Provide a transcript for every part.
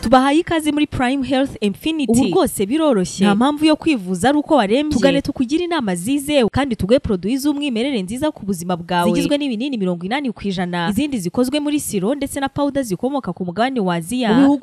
tubahaye ikaze muri Prime Health Infinity. Ubu rwose biroroshye, nta mpamvu yo kwivuza ari uko warembye. Tugane tukugira inama zizewe kandi tuguhe produit z'umwimerere nziza ku buzima bwawe, zigizwe n'ibinini 80%, izindi zikozwe muri siro ndetse na powder zikomoka ku mugabane wa Aziya,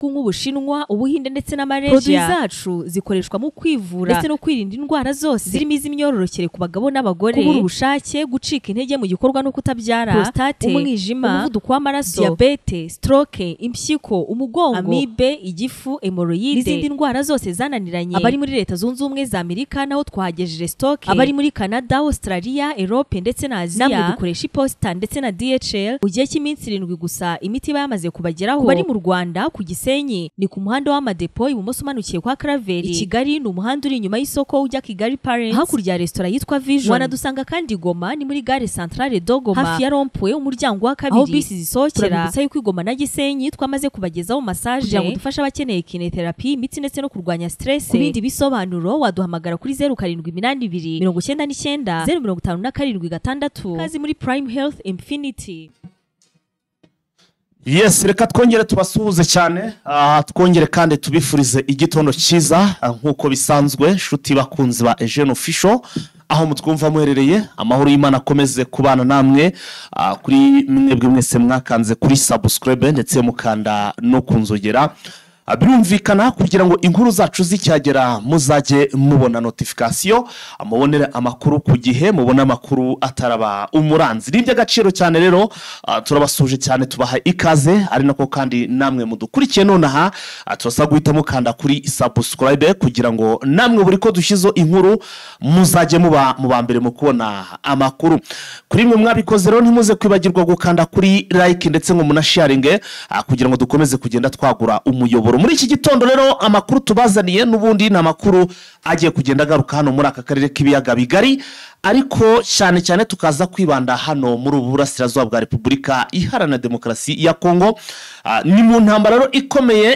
nk'Ubushinwa, Ubuhinde ndetse na Malaysia. Produit zacu zikoreshwa mu kwivura ndetse no kwirinda indwara zose zirimo iz'imyororokere ku bagabo n'abagore, kubura ubushake, gucika intege mu gikorwa no kutabyara, prostate, umwijima, umuvuduko w'amaraso, diabete, stroke, impyiko, umugongo, amibe, igifu, hemorrhoide n'izindi ndwara zose zananiranye. Abari muri Leta Zunze Ubumwe za Amerika naho twahagejeje stock, abari muri Canada, Australia, Europe ndetse na Aziya namwe dukoresha iposita ndetse na DHL. Mu gihe cy'iminsi 7 gusa imiti yamaze kubageraho. Bari mu Rwanda ku ni ku muhanda w'amadepo ibumoso umanukiye kwa Karaveri. I Kigali ni umuhanda uri inyuma y'isoko ujya Kigali Parents, hakurya ya restaurant yitwa Vision. Wanadusanga kandi Goma ni muri gare centrale do Goma, hafi ya Rompwe umuryango wa kabiri, aho bisi zisohokera. Turabibutsa yuko Goma na Gisenyi twamaze kubagezaho massage kugira ngo dufashe abakeneye kinetherapy, imitsi ndetse no kurwanya stress. Ku bindi bisobanuro waduhamagara kuri 0782 99 057 kazi muri Prime Health Infinity. Yes, reka twongere tubasuhuze cyane, twongere kandi tubifurize igitondo cyiza nkuko bisanzwe. Shuti bakunzi ba Eugene Official, aho mutwumva muherereye, amahoro y'Imana akomeze kubana namwe, kuri mwebwe mwese mwakanze kuri subscribe ndetse mukanda no kunzogera. Birumvikana kugira ngo inkuru zacu zicyagera muzajye mubona notification, amubonere amakuru ku gihe, mubona amakuru ataraba umuranzi. Ni by'agaciro cyane rero, turabasuje cyane, tubaha ikaze, ari nako kandi namwe mudukurikiye nonaha turasa guhita mukanda kuri subscribe kugira ngo namwe buri ko dushizo inkuru muzajye muba mu bambere mu kubona amakuru. Kuri mwe mwabikoze rero ntimuze kwibagirwa gukanda kuri like ndetse ngo munasharinge kugira ngo dukomeze kugenda twagura umuyoboro. Muri iki gitondo rero amakuru tubazaniye n'ubundi na makuru agiye kugenda garuka hano muri aka karere k'ibiyaga bigari, ariko cyane cyane tukaza kwibanda hano muri Uburasirazuba bwa Repubulika Iharanira Demokarasi ya Kongo. Ni mu ntambara rero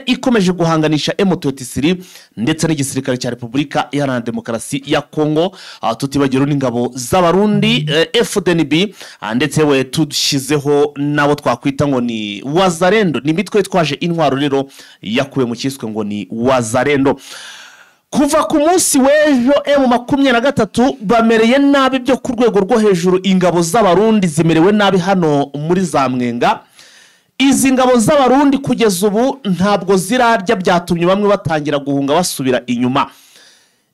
ikomeje guhanganisha M23 ndetse n'igisirikare cya Repubulika Iharanira Demokarasi ya Kongo, tutibagiro n'ingabo z'abarundi FDNB ndetse we tudushizeho nabo twakwita ngo ni Wazalendo. Ni mitwe twaje intwaro rero yakuwe mu cyiswe ngo ni Wazalendo. Kuva ku munsi w'ejo M23 bamereye nabi byo ku rwego rwo hejuru. Ingabo z'abarundi zimerewe nabi hano muri za Mwenga. Izi ngabo z'abarundi kugeza ubu ntabwo zirarya, byatumye bamwe batangira guhunga basubira inyuma.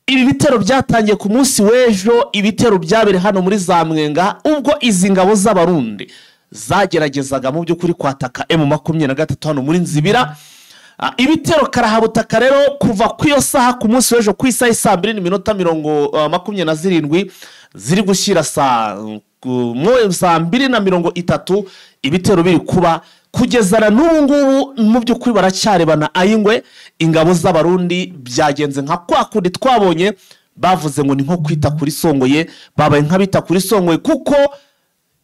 Ibi bitero byatangiye ku munsi w'ejo, ibitero byabere hano muri za Mwenga ubwo izi ngabo z'abarundi zageragezaga mu byo kuri kwataka M23 hano muri Nzibira. Ibitero karahabutaka rero kuva ku iyo saha ku munsi w'ejo ku isaha 2:27 ziri gushyira saa 2:30 ibitero biri kuba kugezana n'ubu ngubu. Mu byo kuri baracyarebana ayingwe. Ingabo z'abarundi byagenze nka kwa kundi twabonye bavuze ngo ni nko kwita kuri songoye, babaye nk'abita kuri songoye, kuko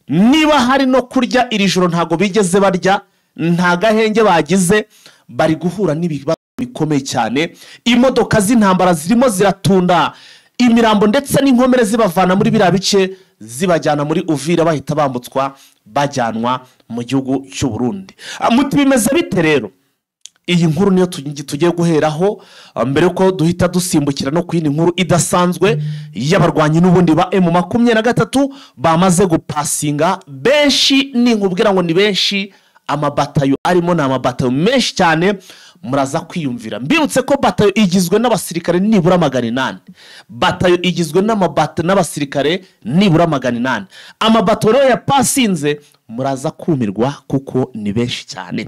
niba hari no kurya iri joro ntago bigeze barya, nta gahenge bagize, bari guhura n'ibibazo bikomeye cyane. Imodoka z'intambara zirimo ziratunda imirambo ndetse n'inkomere zibavana muri biriya bice zibajyana muri Uvira, bahita bambutswa bajyanwa mu gihugu cy'u Burundi. Muti bimeze bite rero? Iyi nkuru niyo tugiye guheraho mbere ko duhita dusimbukira no kwindi nkuru idasanzwe y'abarwanyi n'ubundi ba M23 bamaze gupasinga. Benshi ni nkubwira ngo ni benshi, amabatayo arimo na amabatayo menshi cyane muraza kwiyumvira. Mbibutse ko batayo igizwe n'abasirikare nibura 800. Batayo igizwe n'abasirikare nibura 800. Amabatayo rero yapasinze muraza kumirwa kuko ni benshi cyane.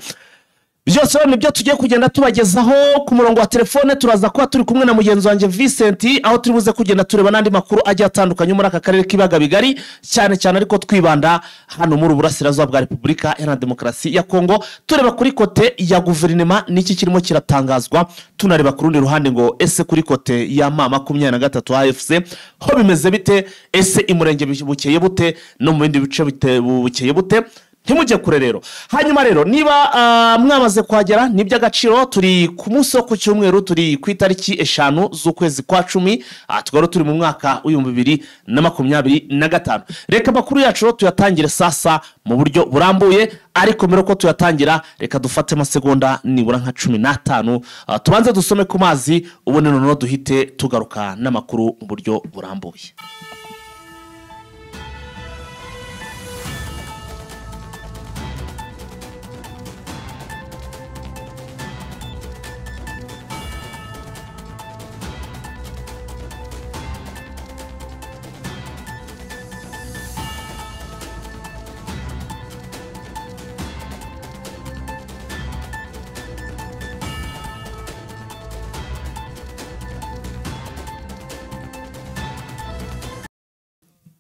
Byose nibyo tugiye kugenda tubagezaho ku murongo wa telefone. Turaza kuba turi kumwe na mugenzi wanjye Vincent, aho turibuze kugenda tureba nandi makuru agiye atandukanye muri aka karere k'ibiyaga bigari, cyane cyane ariko twibanda hano muri Uburasirazuba bwa Repubulika Iharanira Demokarasi ya Kongo. Tureba kuri kote ya guverinoma niki kirimo kiratangazwa, tunareba ku rundi ruhande ngo ese kuri kote ya M23 AFC ho bimeze bite, ese imurenge bukeye bute no mu bindi bice bukeye bute. ntimujye kure rero. Hanyuma rero niba mwamaze kuhagera n'iby'agaciro, turi ku munsi wo ku cyumweru, turi ku itariki 5 z'ukwezi kwa 10, twari turi mu mwaka w'2025. Reka makuru yacu tuyatangire sasa mu buryo burambuye, ariko mbere ko tuyatangira reka dufate amasegonda nibura nka 15 tubanze dusome ku mazi, ubone noneho duhite tugaruka n'amakuru mu buryo burambuye.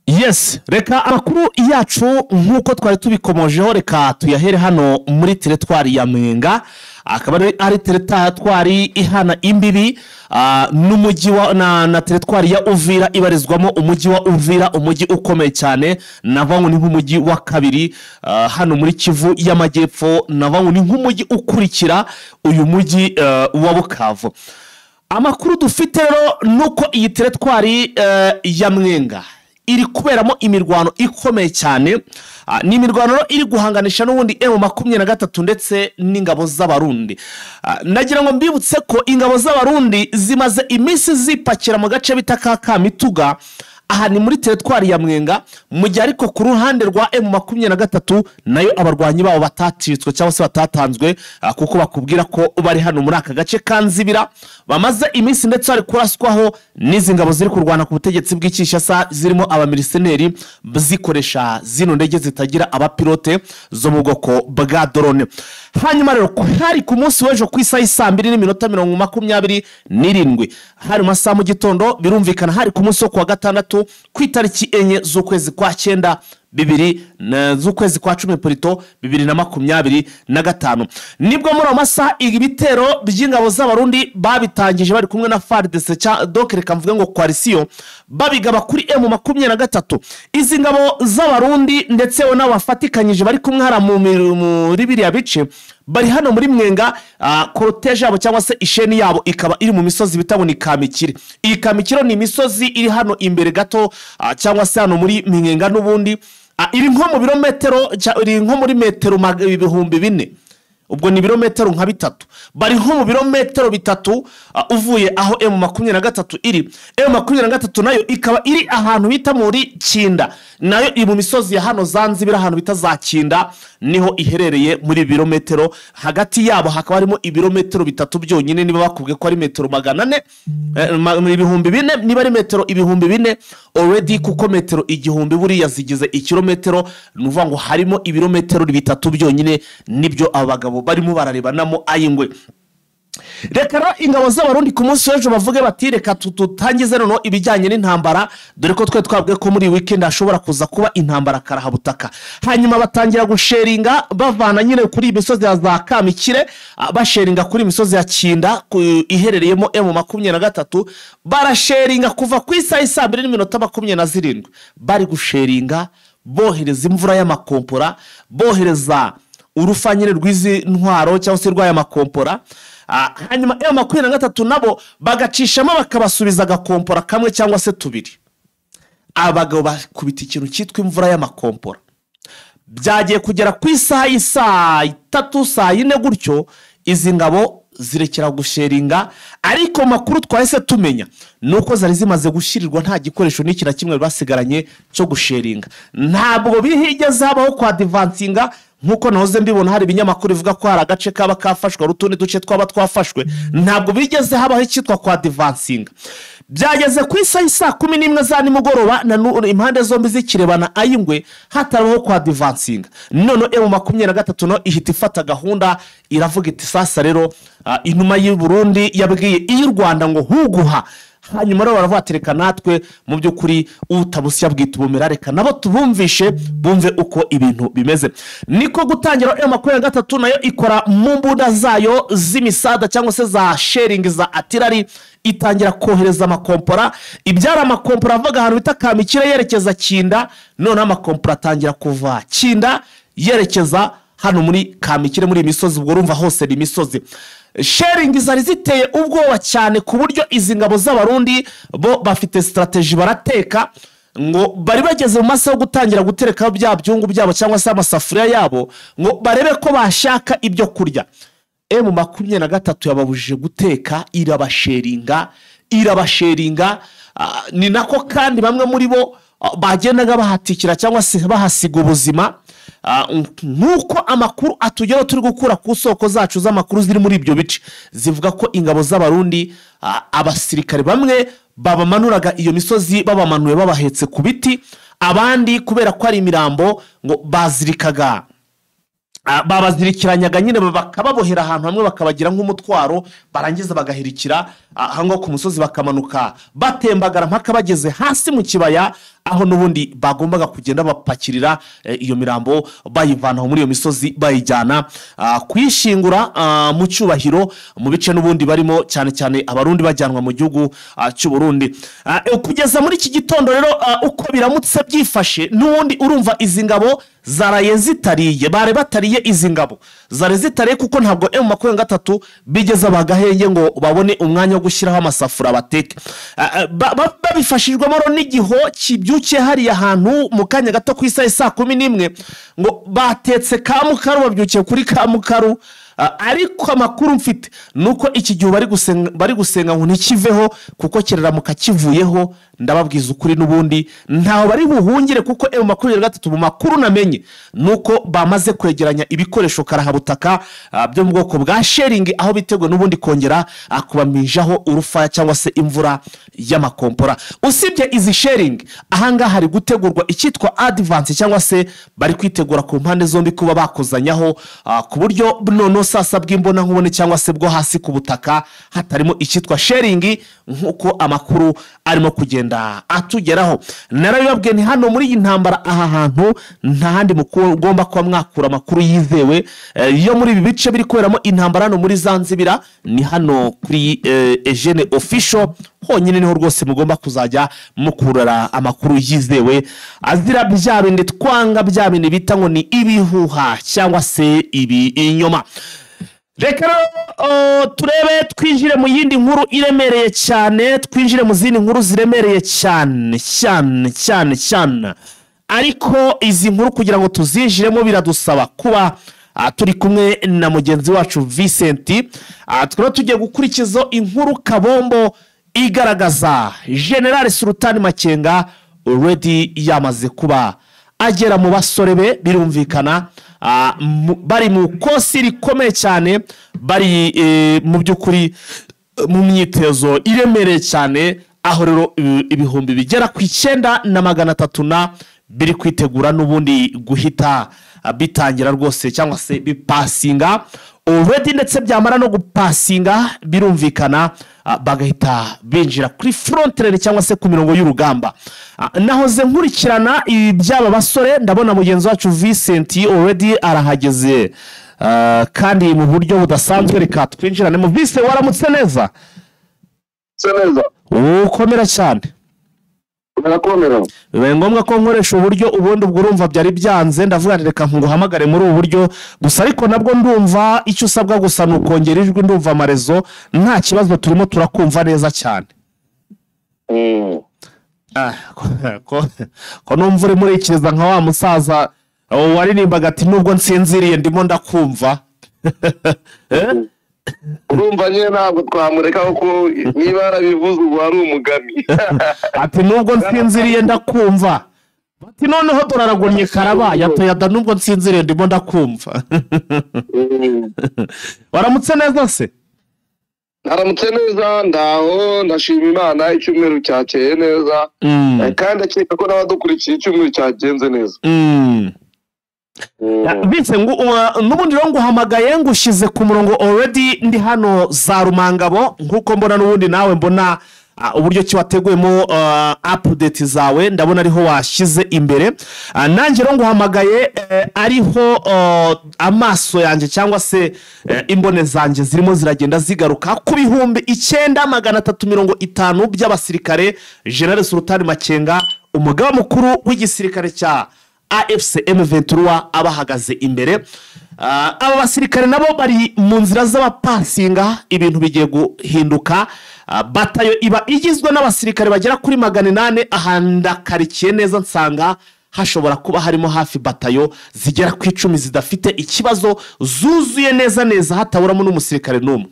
Yes, reka amakuru yacu nkuko twari tubikomojeho, reka tuyahere hano muri teritwari ya Mwenga. Akaba ari teritwari ihana imbibi n'umujyi na teritwari ya Uvira, ibarizwamo umujyi wa Uvira, umujyi ukomeye cyane, navangu ni nk'umujyi wa kabiri hano muri Kivu y'Amajyepfo, navangu ni nk'umujyi ukurikira uyu mujyi wa Bukavu. Amakuru dufite rero nuko iyi teritwari ya Mwenga iri kuberamo imirwano ikomeye cyane, ni imirwano iri guhanganisha n'ubundi M23 ndetse n'ingabo z'abarundi. Nagira ngo mbibutse ko ingabo z'abarundi zimaze iminsi zipakira mu gace bita Kamituga, aha ni muri teritwari ya Mwenga, mu gihe ariko ku ruhande rwa M23 nayo abarwanyi babo batatitswe cyangwa se batatanzwe, kuko bakubwira ko bari hano muri aka gace kanzibira, bamaze iminsi ndetse ari kuraswaho n'izi ngabo ziri kurwana ku butegetsi bw'Ikishasa, zirimo abamiliseneri zikoresha zino ndege zitagira abapilote zo mu bwoko bwa drone. Hanyuma rero hari ku munsi w'ejo ku isaha 2:27 hari masaha mu gitondo, birumvikana hari ku munsi wo kuwa gatandatu ku itariki 4 z'ukwezi kwa 9 z'ukwezi kwa 10 Polito 2025, nibwo muri amasaha ibitero by'ingabo z'abarundi babitangije bari kumwe na FARDC donc reka mvuge ngo coalition, babigaba kuri M23. Izi ngabo z'abarundi ndetse n'abafatikanyije bari kumwe hara muri biriya bice bari hano muri Mwenga. Cortege yabo cyangwa se isheni yabo ikaba iri mu misozi bitabona Kamikire. Iyi Kamikire ni imisozi iri hano imbere gato cyangwa se hano muri Mwenga n'ubundi, iri nko mu birometero, iri nko muri metero 4,000, ubwo ni birometero nka 3, bari nko mu birometero 3 uvuye aho M23 iri. M23 nayo ikaba iri ahantu bita muri Kinda, nayo iri mu misozi ya hano Zanzibira, ahantu bita za Kinda niho iherereye muri birometero. Hagati yabo hakaba harimo ibirometero 3 byonyine, niba bakubwe ko ari metero 400 4,000, niba ari metero 4,000 already, kuko metero 1,000 buriya zigize ikirometero, nuvuga ngo harimo ibirometero 3 byonyine nibyo abagabo barimo bararebanamo ayingwe. Reka ingabo z'abarundi ku munsi w'ejo bavuge bati reka tutangize noneho ibijyanye n'intambara, dore ko twe twabwiye ko muri weekend hashobora kuza kuba intambara karahabutaka. Hanyuma batangira gusheringa bavana nyine kuri imisozi ya za Kamikire, basheringa kuri imisozi ya Kinda iherereyemo M23, barasheringa kuva ku isaha 2:27 bari gusheringa, bohereza imvura y'amakompora, bohereza urufanyire rw'izi ntwaro cyangwa se rw'aya makompora. Hanyuma M23 nabo bagacishamo bakabasubiza agakompora kamwe cyangwa se 2. Abagabo bakubita ikintu cyitwa imvura y'amakompora. Byagiye kugera ku isaha 3 4 gutyo, izi ngabo zirekera gusheringa, ariko makuru twahise tumenya nuko zari zimaze gushirirwa nta gikoresho n'iki na kimwe basigaranye cyo gusheringa. Ntabwo bihigeze habaho kwa advancinga, nkuko nahoze mbibona hari ibinyamakuru bivuga ko hari agace kaba kafashwe, rutundi duce twaba twafashwe. Ntabwo bigeze habaho icyitwa kwa advancinga. Byageze ku isaha 11 za nimugoroba, na impande zombi zikirebana ayingwe, hatabaho kwa advancinga. None M23 no ihita ifata gahunda, iravuga iti sasa rero inuma y'u Burundi yabwiye iy'u Rwanda ngo huguha. Hanyuma rero baravuga natwe mu by'ukuri utabusya bwita ubumera, reka nabo tubumvishe bumve uko ibintu bimeze. Niko gutangira M23 nayo ikora mu mbunda zayo z'imisada cyangwa se za sharing za artillery, itangira kohereza amakompora. Ibyara amakompora avuga ahantu bita Kamikire yerekeza Kinda, none amakompora atangira kuva Kinda yerekeza hano muri Kamikire muri imisozi, ubwo urumva hose ni imisozi. Sharing zari ziteye ubwoba cyane ku buryo izi ngabo z'abarundi bo bafite strategy barateka ngo bari bageze mu masaha yo gutangira gutereka bya byungu byabo cyangwa se amasafuriya yabo ngo barebe ko bashaka ibyo kurya. M23 yababujije guteka, irabasheringa ni nako kandi bamwe muri bo bagendaga bahatikira cyangwa se bahasiga ubuzima. Nuko amakuru atugeraho turi gukura ku soko zacu z'amakuru ziri muri ibyo bice zivuga ko ingabo z'abarundi abasirikare bamwe babamanuraga iyo misozi babamanuye babahetse ku biti, abandi kubera ko ari imirambo ngo bazirikaga babazirikiranyaga nyine bakababohera ahantu hamwe bakabagira nk'umutwaro, barangiza bagahirikira ahango ku musozi bakamanuka batembagara mpaka bageze hasi mu kibaya aho nubundi bagombaga kugenda bapakirira iyo mirambo bayivana muri iyo misozi bayijyana kuyishingura mu cyubahiro mu bice nubundi barimo, cyane cyane abarundi bajyanwa mu gihugu cy'u Burundi. Kugeza muri iki gitondo rero uko biramutse byifashe nubundi urumva izi ngabo zaraye zitariye, bare batariye izi ngabo zare zitariye kuko ntabwo M23 bigeze bagahenge ngo babone umwanya wo gushyiraho amasafura bateke. Babifashijwemo n'igiho kibyukiye hariya ahantu mu kanya gato ku isaha 11 ngo batetse Kamukaru, babyukiye kuri Kamukaru. Ariko amakuru mfite nuko iki gihe bari gusenga ngo ntikiveho kuko kiraramuka kivuyeho ndababwiza ukuri nubundi ntaho bari buhungire kuko M23 mu makuru namenye nuko bamaze kwegeranya ibikoresho karahabutaka byo mu bwoko bwa sharing, aho biteguye nubundi kongera kubamijaho urufaya cyangwa se imvura y'amakompora. Usibye izi sharing ahanga hari gutegurwa icyitwa advance cyangwa se bari kwitegura ku mpande zombi kuba bakozanyaho ku buryo nono sasa bw'imbona nkubone cyangwa se bwo hasi ku butaka hatarimo icyitwa sharing nkuko amakuru arimo kugenda atugeraho. Narabibabwiye ni hano muri iyi ntambara aha hantu nta handi mugomba kuba mwakura amakuru yizewe yo muri ibi bice biri kuberamo intambara hano muri Zanzibira, ni hano kuri Eugene Official honyine niho rwose mugomba kuzajya mukurara amakuru yizewe azira bya bindi twanga, bya bindi bita ngo ni ibihuha cyangwa se inyoma. Reka turebe twinjire mu yindi nkuru iremereye cyane, twinjire mu zindi nkuru ziremereye cyane. Ariko izi nkuru kugira ngo tuzinjiremo biradusaba kuba turi kumwe na mugenzi wacu Vincent. Twari tugiye gukurikiza inkuru kabombo igaragaza General Sultan Makenga already yamaze kuba agera mu basore be, birumvikana bari mu kosi rikomeye cyane, bari mu by'ukuri mu myitezo iremereye cyane, aho rero ibihumbi bigera ku 9,300 biri kwitegura nubundi guhita bitangira rwose cyangwa se bipasinga already, ndetse byamara no gupasinga birumvikana bagahita binjira kuri frontline cyangwa se ku mirongo y'urugamba. Nahoze nkurikirana ibyaba basore, ndabona mugenzi wacu Vincent already arahageze kandi mu buryo budasanzwe. Reka twinjirane mu Vincent. Waramutse neza? Neza. Ukomera cyane. Barakomera. Bibaye ngombwa ko nkoresha uburyo ubundi ubwo urumva byari byanze, ndavuga reka nguhamagare muri ubu buryo gusa, ariko nabwo ndumva icyo usabwa gusa nukongera ijwi, ndumva amarezo nta kibazo, turimo turakumva neza cyane. Ko numva uri muri ikiriza nka wa musaza waririmbaga ati nubwo nsinziriye ndimo ndakumva. Urumva nyine ntabwo twamureka kuko niba arabivuze ubu ari umugami. Ati nubwo nsinziriye ndakumva, bati noneho turaragonye karabaye atoyada nubwo nsinziriye ndimo ndakumva. Waramutse neza se? Naramutse neza, ndaho ndashima Imana, icyumweru cyakeye neza kandi akeka ko n'abadukurikiye icyumweru cyagenze neza. Bitse nubundi rero nguhamagaye ngushize ku murongo already, ndi hano za Rumangabo nkuko mbona nubundi nawe mbona uburyo ki wateguyemo update zawe, ndabona ariho washize imbere. Nanjye rero nguhamagaye ariho amaso yanjye cyangwa se imbone zanjye zirimo ziragenda zigaruka ku bihumbi 9,350 by'abasirikare General Sultan Makenga, umugaba mukuru w'igisirikare cya AFC M23 abahagaze imbere. Aba basirikare nabo bari mu nzira z'abapasinga, ibintu bigiye guhinduka. Batayo iba igizwe n'abasirikare bagera kuri 800. Ahandakarikiye neza nsanga hashobora kuba harimo hafi batayo zigera ku 10 zidafite ikibazo, zuzuye neza hataburamo n'umusirikare n'umwe.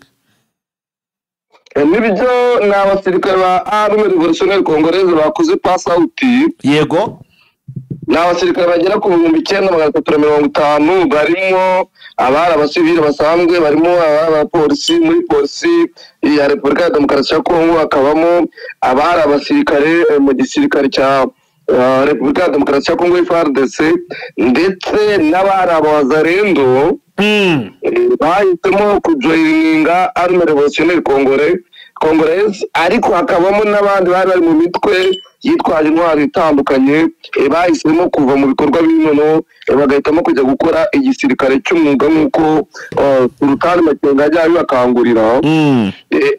Nibyo ni abasirikare ba Army Revolutionnaire Congolaise bakoze pass out. Yego, ni abasirikare bagera ku 9350 barimo abari abasivile basanzwe, barimo abapolisi muri polisi ya Repubulika ya Demokarasi ya Kongo, hakabamo abari abasirikare mu gisirikare cya Repubulika ya Demokarasi ya Kongo FARDC, ndetse n'abari abazarendo bahisemo kujoyininga Army Revolutionnaire Congolaise, ariko hakabamo n'abandi bari mu mitwe yitwaje intwaro itandukanye bahisemo kuva mu bikorwa b'inono bagahitamo kujya gukora igisirikare cy'umwuga nk'uko Sultan Makenga ajya bakangurira.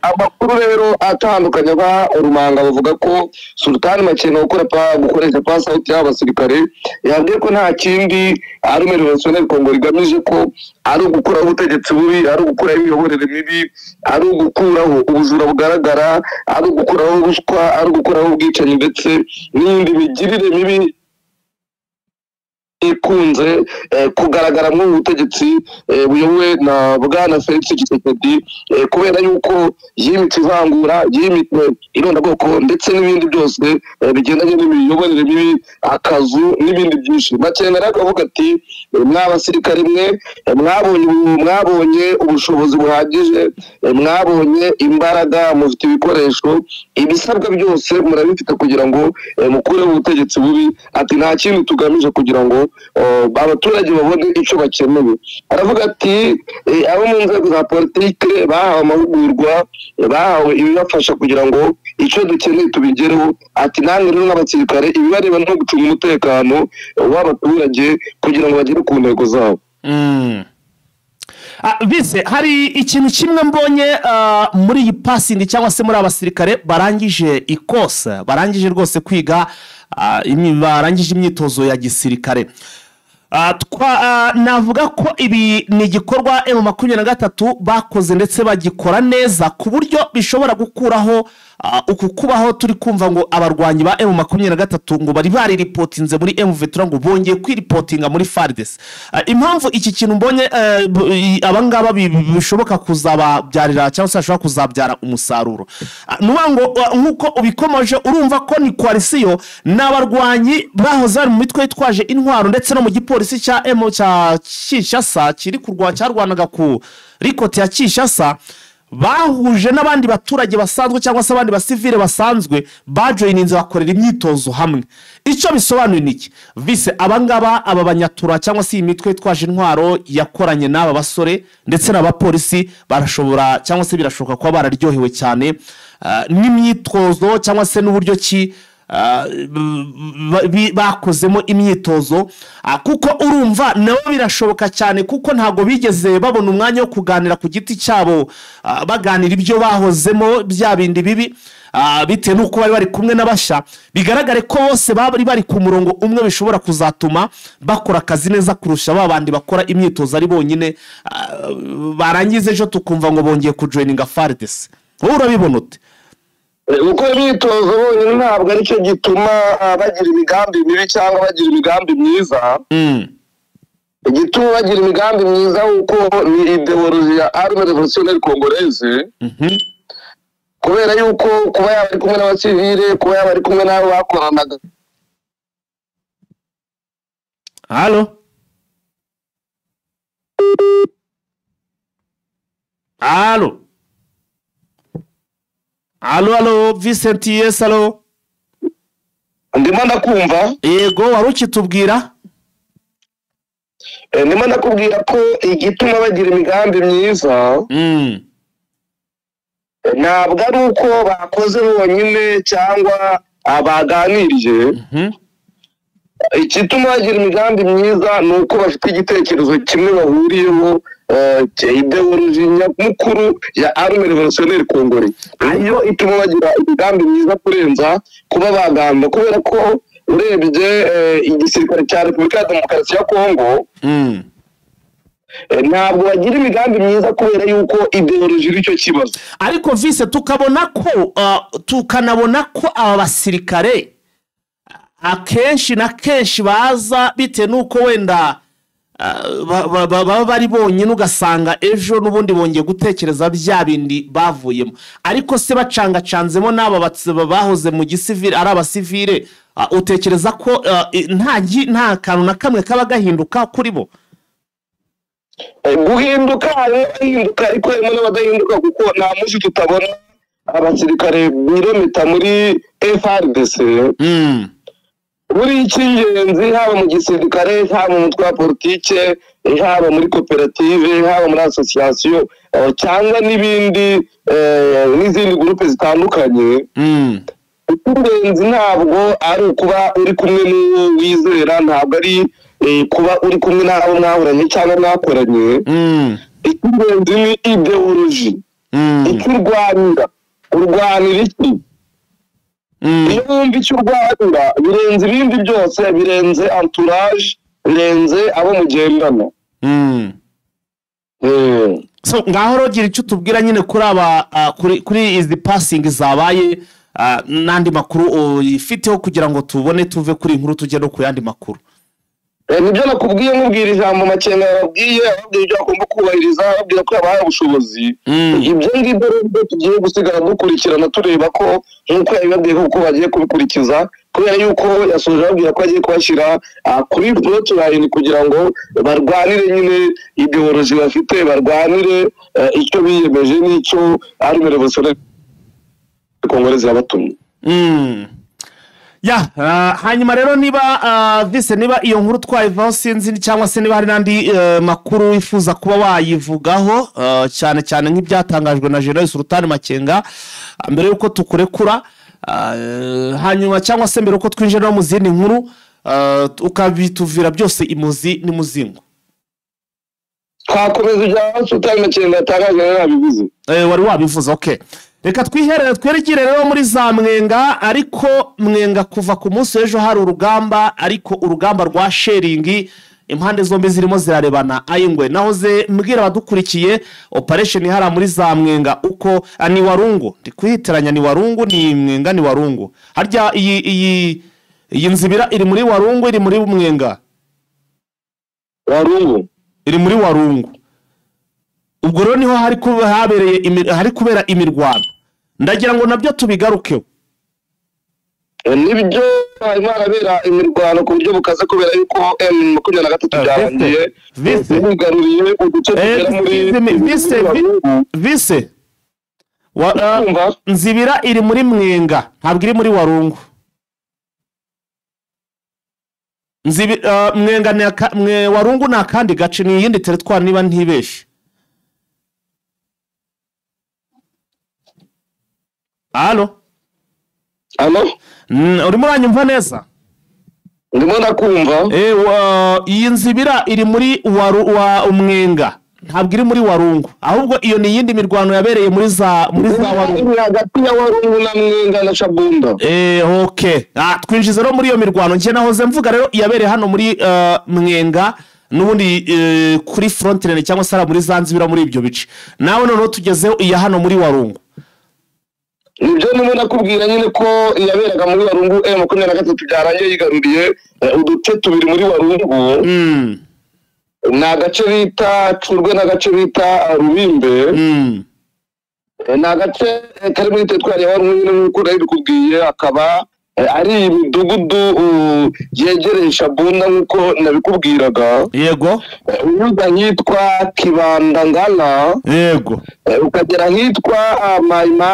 Amakuru rero atandukanye ba Rumanga bavuga ko Sultan Makenga gukoresha pass out y'abasirikare yabwiye ko nta kindi Army Revolutionnaire Congolaise igamije, ko ari ugukuraho ubutegetsi bubi, ari ugukuraho imiyoborere mibi, ari ugukuraho ubujura bugaragara, ari ugukuraho ruswa, ari ugukuraho ubwicanyi ndetse n'indi migirire mibi ikunze kugaragara mu butegetsi buyobowe na Bwana Felix Tshisekedi, kubera yuko yimitse ivangura, yimitse irondabwoko ndetse n'ibindi byose bigendanye n'imiyoborere mibi, akazu n'ibindi byinshi. Makenga akavuga ati mw'abasirikare mwe mwabonye ubushobozi buhagije, mwabonye imbaraga, mufite ibikoresho, ibisabwa byose murabifite kugira ngo mukureho ubutegetsi bubi. Ati nta kintu tugamije kugira ngo abaturage babone icyo bakeneye. Aravuga ati abo mu nzego za politike bahawe amahugurwa, bahawe ibibafasha kugira ngo icyo dukeneye tubigereho. Ati nange rero n'abasirikare ibibareba no gucunga umutekano w'abaturage kugira ngo bagere ku ntego zabo. Bise hari ikintu kimwe mbonye muri iyi passing cyangwa se muri abasirikare barangije ikosa, barangije rwose kwiga, barangije imyitozo ya gisirikare. Navuga ko ibi ni igikorwa M23 bakoze ndetse bagikora neza ku buryo bishobora gukuraho uku kubaho turi kumva ngo abarwanyi ba M23 ngo bari reportinze muri M23 ngo bongeye kwiripotinga muri FARDC. Impamvu iki kintu mbonye abangaba bishoboka kuzababyarira cyangwa se ashobora kuzabyara umusaruro, nubango nkuko ubikomoje urumva ko ni coalition n'abarwanyi bahoze mu mitwe yitwaje intwaro ndetse no mu gipolisi cya Kinshasa kiri kurwa cyarwanaga ku rikoti ya Kinshasa, bahuje n'abandi baturage basanzwe cyangwa se abandi basivile basanzwe bajoyininze bakorera imyitozo hamwe. Icyo bisobanuye niki? Vise abangaba aba banyatura cyangwa se imitwe yitwaje intwaro yakoranye n'aba basore ndetse n'abapolisi barashobora cyangwa se birashoboka ko bararyohewe cyane n'imyitozo cyangwa se n'uburyo ki bakozemo imyitozo, kuko urumva nabo birashoboka cyane kuko ntago bigeze babona umwanya wo kuganira ku giti cyabo, baganira ibyo bahozemo bya bindi bibi, bitewe nuko bari kumwe n'abasha. Bigaragare ko bose bari ku murongo umwe bishobora kuzatuma bakora akazi neza kurusha babandi bakora imyitozo ari bonyine, barangize ejo tukumva ngo bongeye kujoininga FARDC. Wowe urabibona ute? Gukora imyitozo bonyine ntabwo aricyo gituma bagira imigambi mibi cyangwa bagira imigambi myiza. Igituma bagira imigambi myiza uko ni ideology ya Army Revolutionnaire Congolaise, kubera yuko kuba yaba ari kumwe n'abasivile, kuba yaba ari kumwe n'abo bakoranaga. Allo Vincent, yes, allo. Ndimo ndakumva. Yego, wari ukitubwira? Ndimo ndakubwira ko igituma bagira imigambi myiza ntabwo ari uko bakoze bonyine cyangwa baganirije. Igituma bagira imigambi myiza ni uko bafite igitekerezo kimwe bahuriyeho, ideology nyamukuru ya Army Revolutionnaire Congolaise. Iyo ituma bagira imigambi myiza kurenza kuba bagamba, kubera ko urebye igisirikare cya Repubulika ya Demokarasi ya Kongo ntabwo bagira imigambi myiza kubera yuko ideology icyo kibazo. Ariko vise tukanabona ko aba basirikare akenshi na kenshi baza bite nuko wenda baba bari bonyine ugasanga ejo n'ubundi bongeye gutekereza bya bindi bavuyemo, ariko se bacangacanzemo n'aba bahoze mu gisivile ari abasivile, utekereza ko nta kantu na kamwe kaba gahinduka kuri bo? Guhinduka ariko harimo n'abadahinduka kuko nta munsi tutabona abasirikare birometa muri FARDC. Buri cy'ingenzi haba mu gisirikare, haba mu mutwe wa politike, haba muri koperative, haba muri association cyangwa n'ibindi n'izindi groupe zitandukanye. Ingenzi ntabwo ari ukuba uri kumwe n'uwizera, ntabwo ari kuba uri kumwe n'abo mwahuranye cyangwa mwakoranye. Ingenzi ni ideology. Icyo urwanira iki? Iyo wumva icyo urwanira birenze ibindi byose, birenze entourage, birenze abo mugendana. So ngaho rogira icyo tubwira nyine kuri aba kuri izi passing zabaye n'andi makuru ifiteho kugira ngo tubone tuve kuri inkuru tujye no ku yandi makuru. Nibyo nakubwiye nkubwira ijambo Makenga yababwiye, ababwiye ibyo agomba kubahiriza, ababwira ko yabahaye ubushobozi. Ibyo ngibyo rero tugiye gusigara dukurikirana tureba ko nk'uko yabibabwiye ko bagiye kubikurikiza, kubera yuko yasoje ababwira ko agiye kubashyira kuri front line kugira ngo barwanire nyine ideology bafite, barwanire icyo biyemeje n'icyo ari revolutionnaire Kongolezi yabatumye. Hanyuma rero niba vise niba iyo nkuru twayivaho sinzi cyangwa se niba hari nandi makuru wifuza kuba wayivugaho cyane cyane nk'ibyatangajwe na General Sultan Makenga mbere yuko tukurekura, hanyuma cyangwa se mbere uko twinjira mu zindi nkuru ukabituvira byose imuzi n'imuzingo. Twakomeza ibya Sultan Makenga yatangaje n'abivuze. Wari wabivuze. Okay, reka twerekere rero muri za Mwenga. Ariko Mwenga kuva ku munsi w'ejo hari urugamba, ariko urugamba rwa sharing, impande zombi zirimo zirarebana ayingwe. Nahoze mbwira abadukurikiye operation ihara muri za Mwenga uko ni Warungu, ndi kwihitiranya ni Warungu ni Mwenga ni Warungu. Harya iyi nzibira iri muri Warungu iri muri Mwenga? Warungu iri muri Warungu. Ubwo rero niho hari kubera imirwano, ndagira ngo nabyo tubigarukeho. Nibyo harimo harabera imirwano ku buryo bukaze kubera yuko M23 byarangiye bigaruriye uduce tugera muri vise nzibira iri muri Mwenga, ntabwo iri muri Warungu. Mwenga Warungu ni akandi gace, ni iyindi teritwari niba ntibeshe. Halo? Urimo uranyumva neza? Ndimo ndakumva. Iyi nzibira iri muri Mwenga, ntabwo iri muri Warungu, ahubwo iyo ni yindi mirwano yabereye muri za Warungu, hagati ya Warungu na Mwenga na Shabunda. Okay, twinjize rero muri iyo mirwano. Nje nahoze mvuga rero yabereye hano muri Mwenga n'ubundi kuri front line cyangwa sara muri Zanzibira muri ibyo bice. Nawe noneho tugezeho iya hano muri Warungu. Nibyo nimo nakubwira nyine ko yaberaga muri Warungu M23 byarangiye yigaruriye uduce tubiri muri Warungu. Na gace bita Curwe na gace bita Rubimbe. Na gace kari muri teritwari ya Warungu nk'uko nabikubwiye, akaba ari imidugudu yegereye Shabunda nk'uko nabikubwiraga. Yego. Unyuza hitwa Kibandangala. Yego. Ukagera hitwa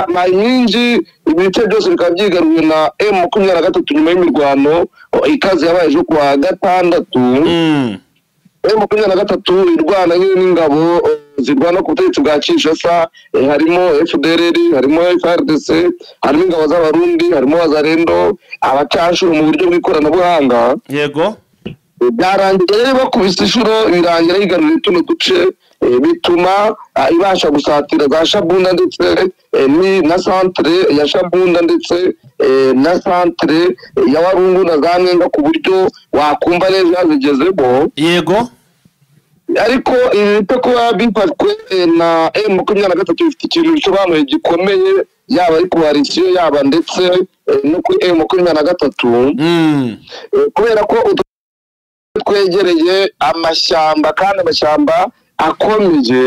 Mayinji. Ibice byose bikaba byigaruye na M23 nyuma y'imirwano ikaze yabaye ejo kuwa gatandatu. M23 irwana n'ingabo zirwana ku butegetsi bwa Kinshasa, harimo FDLR, harimo FARDC, harimo ingabo z'abarundi, harimo Wazalendo, abacashuru mu buryo bw'ikoranabuhanga. Yego. byarangiye rero bakubise inshuro birangira yigarurira tuno duce bituma ibasha gusatira za Shabunda ndetse na centre ya Shabunda ndetse na centre ya Warungu na za Nyenga ku buryo wakumva neza yazigezemo. Yego. Ariko ibita kuba bifashwe na M23 bifite ikintu bisobanuye gikomeye, yaba ari coalition yaba ndetse no kuri M23 kubera ko twegereye amashyamba kandi amashyamba akomeye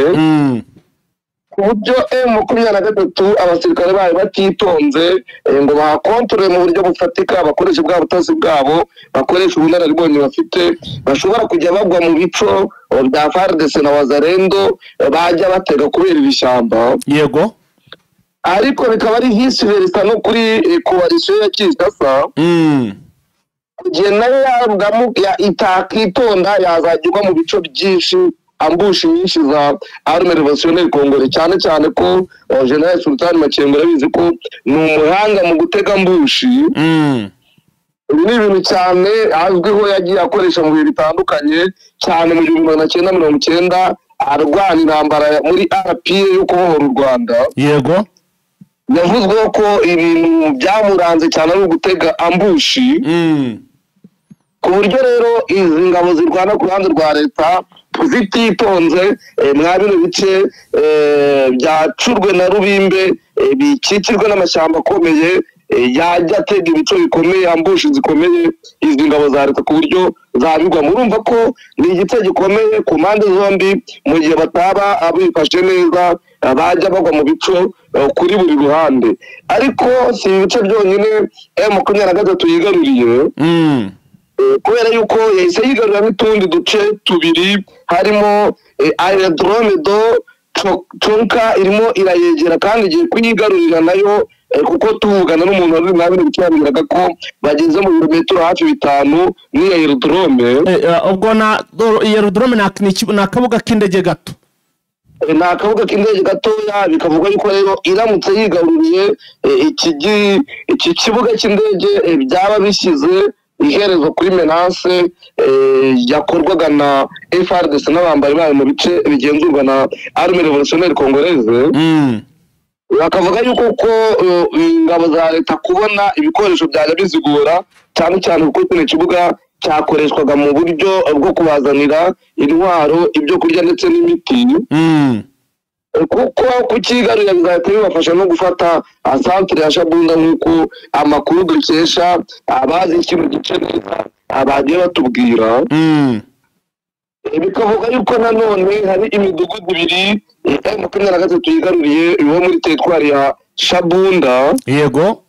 ku buryo M23 abasirikare bayo batitonze ngo bakontrole mu buryo bufatika, bakoresha bwa butasi bwabo, bakoresha ubunararibonye bafite, bashobora kujya bagwa mu bico bya FARDC na Wazalendo bajya batega kubera ibishyamba. Yego. Ariko bikaba ari vice versa no kuri coalition ya Kinshasa. Kugiye nayo yarugamu itakitonda yazagirwa mu bico byinshi, ambushi nyinshi za Armée Révolutionnaire Congolais, cyane ko General Sultan Makenga arabizi ko ni umuhanga mu gutega ambushi. Ibi ni ibintu cyane azwiho yagiye akoresha mu bihe bitandukanye, cyane mu 1990 arwana intambara muri RPA yo kubohora u Rwanda. Yego. Yavuzweho ko ibintu byamuranze cyane ari ugutega ambushi. Ku buryo rero izi ngabo zirwana ku ruhande rwa leta zititonze mwa bino bice byacurwe na Rubimbe bikikirwe n'amashyamba akomeye, yajya atega ibico bikomeye, ambushi zikomeye izi ngabo za leta ku buryo zabigwa. Murumva ko ni igice gikomeye ku mpande zombi, mu gihe bataba abifashe neza bajya bagwa mu bico kuri buri ruhande. Ariko si ibice byonyine M23 yigaruriye, kubera yuko yahise yigarurira n'utundi duce tubiri, harimo aerodrome do Chonka irimo irayegera kandi igiye kuyigarurira nayo, kuko tuvugana n'umuntu wari nabindi bicyambiraga ko bageze mu birometero hafi 5 ni aerodrome. Ubwo na aerodrome na kabuga k'indege gato. Nta kabuga k'indege gatoya, bikavuga yuko rero iramutse yigaruriye iki kibuga cy'indege byaba bishyize iherezo kuri menace yakorwaga na FARDC n'abambari bayo mu bice bigenzurwa na Armée Révolutionnaire Congolaise. Bakavuga yuko ko ingabo za leta kubona ibikoresho byajya bizigura, cyane kuko kino kibuga cyakoreshwaga mu buryo bwo kubazanira intwaro, ibyo kurya ndetse n'imiti. Kuko kukigarurira bizahita bibafasha no gufata centre ya Shabunda, nk'uko amakuru dukesha abazi ikintu gice neza abagiye batubwira. Bikavuga yuko nanone hari imidugudu ibiri M23 yigaruriye iwo muri teritwari ya Shabunda. Yego.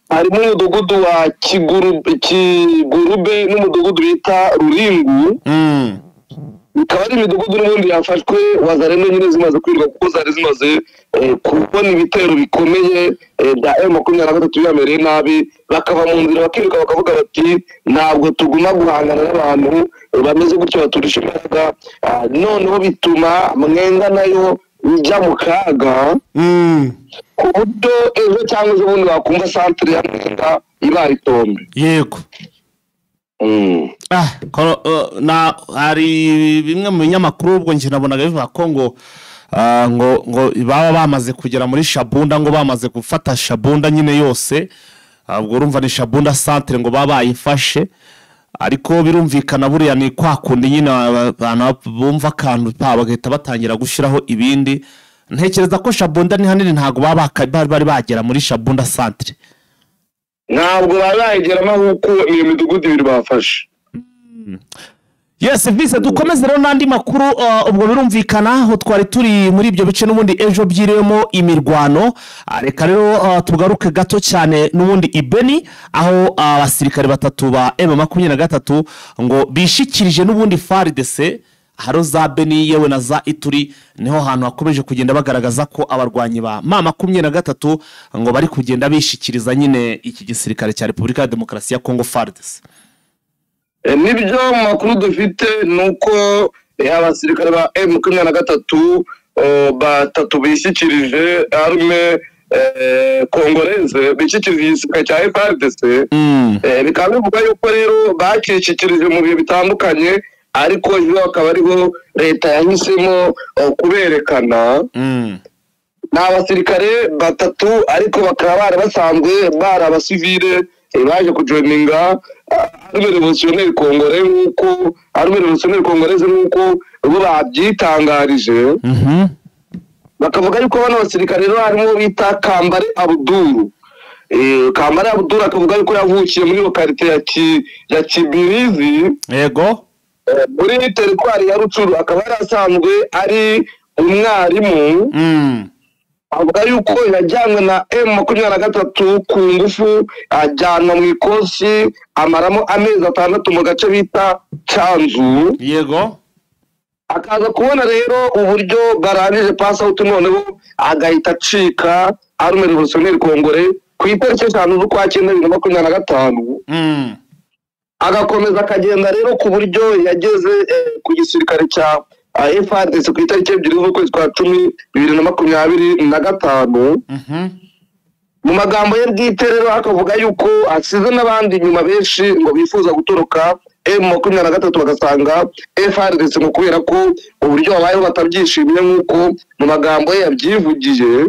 Harimo umudugudu wa Kigurube n'umudugudu bita Ruringu. Bikaba ari imidugudu n'ubundi yafashwe Wazalendo nyine zimaze kwirwa, kuko zari zimaze kubona ibitero bikomeye bya M23 bibamereye nabi, bakava mu nzira bakiruka bakavuga bati ntabwo tuguma guhangana n'abantu bameze gutyo baturisha imbaraga. Noneho bituma Mwenga nayo ijya mu kaga, ku buryo ejo cyangwa ejo bundi wakumva centre ya Mwenga ibaye itombe. Yego. Hari bimwe mu binyamakuru ubwo njye nabonaga bivuga ko ngo baba bamaze kugera muri Shabunda, ngo bamaze gufata Shabunda nyine yose, ubwo urumva ni Shabunda centre ngo baba bayifashe. Ariko birumvikana buriya ni kwa kundi nyine abantu bumva akantu bagahita batangira gushyiraho ibindi. Ntekereza ko Shabunda ni hanini, ntago bari bagera muri Shabunda centre. Ntabwo bayigeramo nk'uko iyo midugudu ibiri bafashe. Yes, vise dukomeze rero n'andi makuru. Ubwo birumvikana aho twari turi muri ibyo bice n'ubundi ejo byiremo imirwano. Reka rero tugaruke gato cyane n'ubundi Ibeni, aho abasirikare batatu ba M23 ngo bishikirije n'ubundi FARDC haro za Beni yewe na za Ituri. Niho hantu hakomeje kugenda bagaragaza ko abarwanyi ba M23 ngo bari kugenda bishikiriza nyine iki gisirikare cya Repubulika ya Demokarasi ya Kongo FARDC. Nibyo makuru dufite nuko abasirikare ba M23 batatu bishikirije Armée kongoleze bishyikirizwa igisirikare cya FARDC bikaba bivuga yuko rero bakishikirije mu bihe bitandukanye ariko iyo akaba ariho leta yahisemo kuberekana ni abasirikare batatu ariko bakaba bari basanzwe bari abasivile baje kujoininga arme revolutionnaire congolaise nk'uko bo babyitangarije bakavuga yuko bano basirikare rero harimo bita Kambare Abdul akavuga yuko yavukiye muri lokalite ya Kibirizi yego muri teritwari ya Rucuru akaba yarasanzwe ari umwarimu avuga yuko yajyanwe na M23 ku ngufu ajyanwa mu ikosi amaramo amezi 6 mu gace bita Cyanzu yego akaza kubona rero uburyo barangije pass out noneho agahita acika arme revolutionnaire congolais ku itariki 5 z'ukwa 2025 agakomeza akagenda rero ku buryo yageze ku gisirikare cya FARDC ku itariki 2 z'ukwezi kwa 10 2025 mu magambo ye bwite rero akavuga yuko asize n'abandi nyuma benshi ngo bifuza gutoroka M23 bagasanga FARDC mu kubera ko uburyo babayeho batabyishimiye nk'uko mu magambo ye yabyivugiye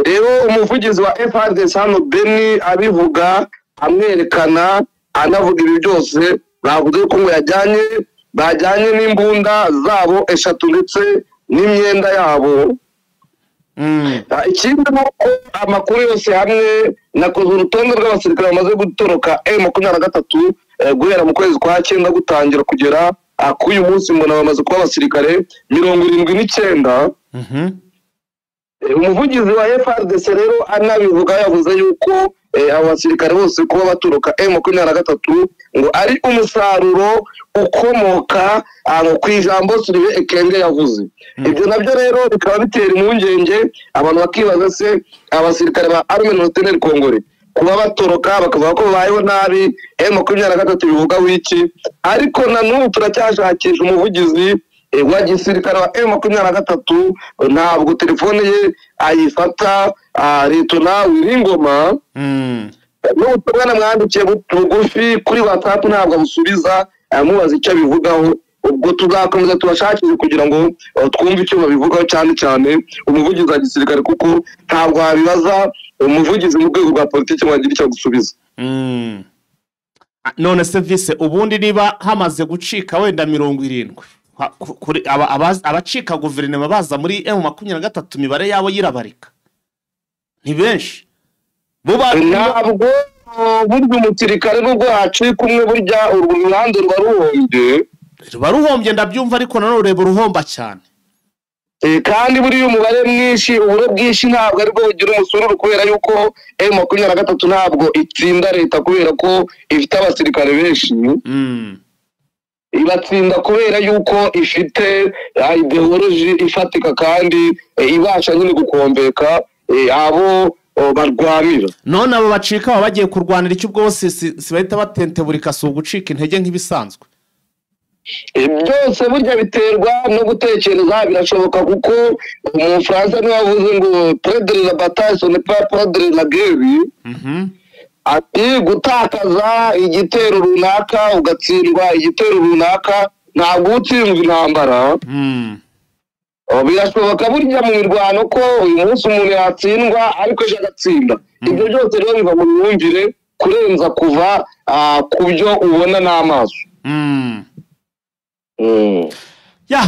rero umuvugizi wa FARDC hano Beni abivuga amwerekana anavuga ibi byose bavuze ko ngo bajyanye n'imbunda zabo 3 ndetse n'imyenda yabo ikindi nuko amakuru yose hamwe nakoze urutonde rw'abasirikare bamaze gutoroka M23 guhera mu kwezi kwa 9 gutangira kugera ku uyu munsi mbona bamaze kuba abasirikare 79 umuvugizi wa FARDC rero anabivuga yavuze yuko abasirikare bose kuba batoroka M23 ngo ari umusaruro ukomoka ku ijambo Sylvain Ekenge yavuze ibyo nabyo rero bikaba bitera impungenge abantu bakibaza se abasirikare ba arme revolutionnaire congolais kuba batoroka bakavuga ko babayeho nabi M23 bivuga wiki ariko na n'ubu turacyashakisha umuvugizi wa gisirikare wa M23 ntabwo telefone ye ayifata Letona Wiringoma n'ubutumwa namwandikiye bugufi kuri WhatsApp ntabwo abusubiza amubaza icyo bivugaho ubwo tuzakomeza tubashakire kugira ngo twumve icyo babivugaho cyane umuvugizi wa gisirikare kuko ntabwo wabibaza umuvugizi mu rwego rwa politiki wagira icyo gusubiza none service ubundi niba hamaze gucika wenda 70 abacika guverinoma baza muri M23 mibare yabo yirabarika ni benshi ntabwo buryo umusirikare n'ubwo hacika umwe burya uruhande ruhombye ndabyumva ariko nanone ureba uruhomba cyane kandi buri umubare mwinshi uburo bwinshi ntabwo ariko bugira umusururu kubera yuko M23 ntabwo itsinda leta kubera ko ifite abasirikare benshi ibatsinda kubera yuko ifite ideology ifatika kandi ibasha nyine gukombeka abo barwanira none abo bacika baba bagiye kurwanira icyo bwose si bahita batenteburika si ugucika intege nk'ibisanzwe byose burya biterwa no gutekereza birashoboka kuko umufaransa niwe wavuze ngo perdre la bataille ce n'est pas perdre la guerre ati gutakaza igitero runaka ugatsindwa igitero runaka ntabwo utsinzwe intambara birashoboka burya mu mirwano ko uyu munsi umuntu yatsindwa ariko ejo agatsinda ibyo byose rero biva mu myumvire kurenza kuva ku byo ubona n'amaso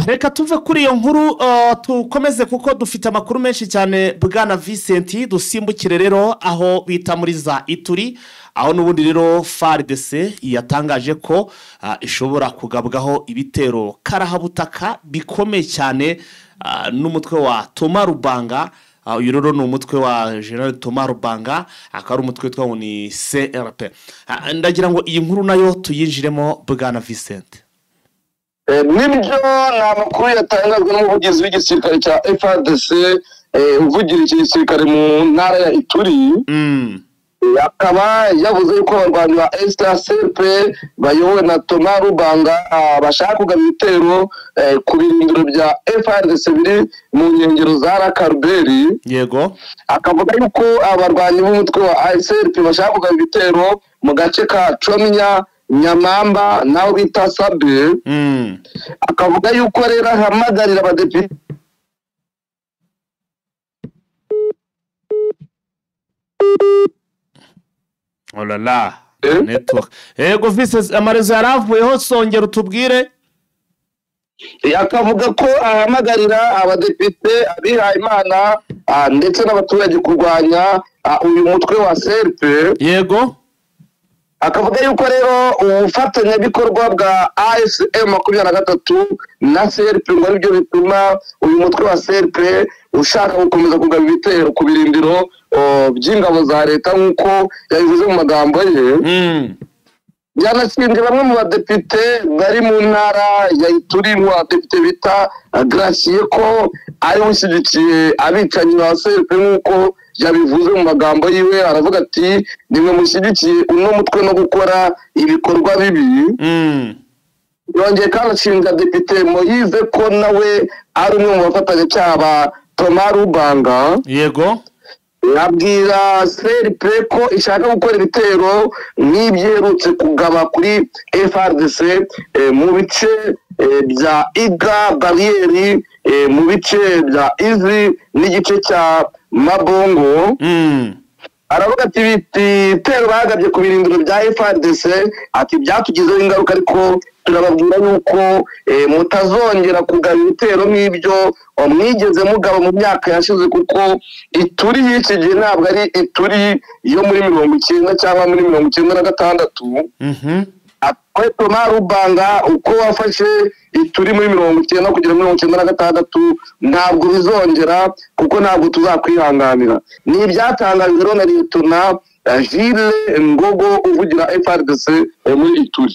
reka tuve kuri iyo nkuru tukomeze kuko dufite amakuru menshi cyane bwana Vincent dusimbukire rero aho bita muri za Ituri aho n'ubundi rero FARDC yatangaje ko ishobora kugabwaho ibitero karahabutaka bikomeye cyane n'umutwe wa Thomas Rubanga uyu rero ni umutwe wa General Thomas Rubanga akaba ari umutwe witwa ni CRP ndagira ngo iyi nkuru nayo tuyinjiremo bwana Vincent nibyo ni amakuru yatangajwe n'umuvugizi w'igisirikare cya FARDC uvugira iki gisirikare mu ntara ya Ituri akaba yavuze yuko abarwanyi ba STCP bayobowe na Thomas Rubanga bashaka kugaba ibitero ku birindiro bya FARDC biri mu nkengero za Rakaruberi. Yego. Akavuga yuko abarwanyi b'umutwe wa ASRP bashaka kugaba ibitero mu gace ka Chomya, Nyamamba naho bita Sabe. Akavuga yuko rero ahamagarira abadepite olala network. Yego Vice amarezo yaravuyeho, songera utubwire. Akavuga ko ahamagarira abadepite abihaye Imana ndetse n'abaturage kurwanya uyu mutwe wa SRP. Yego. Akavuga yuko rero ubufatanyabikorwa bwa AFM 23 na SRP ngo aribyo bituma uyu mutwe wa SRP ushaka gukomeza kugaba ibitero ku birindiro by'ingabo za leta nk'uko yabivuze mu magambo ye. Byanashinje bamwe mu badepite bari mu ntara ya Ituri, mu badepite bita Gracie ko ari ushyigikiye abicanyi ba SRP nk'uko yabivuze mu magambo yiwe. Aravuga ati nimwe mushyigikiye uno mutwe no gukora ibikorwa bibi. Yongeye kandi ashinja depite Moise ko nawe ari umwe mu bafatanyacyaha ba Thomas Rubanga. Yego. Abwira SRP ko ishaka gukora ibitero nk'ibyiherutse kugaba kuri FARDC mu bice bya Iga Barrieri, mu bice bya Izi n'igice cya Mabongo. Aravuga ati ibitero bagabye ku birindiro bya FARDC ati byatugizeho ingaruka, ariko turababwira yuko mutazongera kugaba ibitero nk'ibyo mwigeze mugaba mu myaka yashize, kuko Ituri y'iki gihe ntabwo ari Ituri yo muri 90 cyangwa muri 96. Thomas Rubanga uko wafashe Ituri muri 90 kugera muri 96 ntabwo bizongera, kuko ntabwo tuzakwihanganira. Ni ibyatangajwe na Liyetona Gilles Ngogo uvugira FARDC muri Ituri.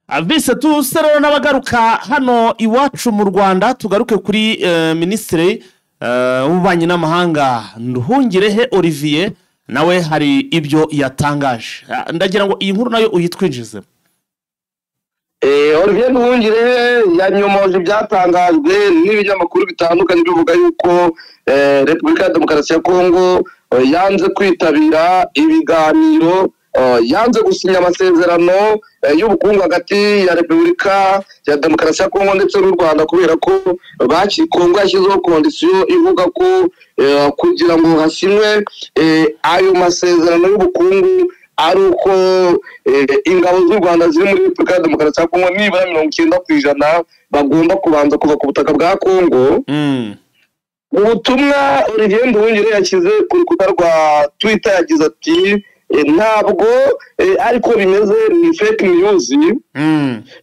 Avise tuserero n'abagaruka hano iwacu mu Rwanda, tugaruke kuri Ministre w'ububanyi n'amahanga Nduhungirehe Olivier, nawe hari ibyo yatangaje. Ndagira ngo iyi nkuru nayo uyitwinjize. Olivier Nduhungirehe yanyomoje ibyatangajwe n'ibinyamakuru bitandukanye bivuga yuko Repubulika ya Demokarasi ya Kongo yanze kwitabira ibiganiro, yanze gusinya amasezerano y'ubukungu hagati ya Repubulika ya Demokarasi ya Kongo ndetse n'u Rwanda, kubera ko Kongo yashyizeho kondisiyo ivuga ko kugira ngo hasinywe ayo masezerano y'ubukungu ari uko ingabo z'u Rwanda ziri muri Repubulika ya Demokarasi ya Kongo nibura 90% bagomba kubanza kuva ku butaka bwa Kongo. Ubutumwa Olivier Nduhungirehe yashyize ku rukuta rwa Twitter yagize ati ntabwo ariko bimeze, ni fake news.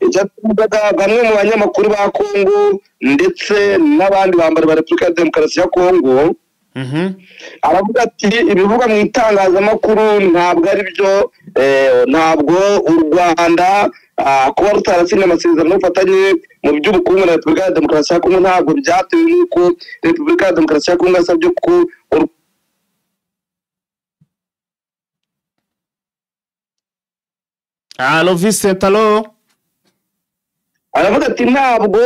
Icyavugaga bamwe mu banyamakuru ba Kongo ndetse n'abandi bambari ba Repubulika ya Demokarasi ya Kongo. Aravuga ati ibivuga mu itangazamakuru ntabwo ari byo, ntabwo u Rwanda kuba rutarasinye amasezerano y'ubufatanye mu by'ubukungu na Repubulika ya Demokarasi ya Kongo ntabwo byatewe n'uko Repubulika ya Demokarasi ya Kongo yasabye ko Allo Vincent, allo. Aravuga ati ntabwo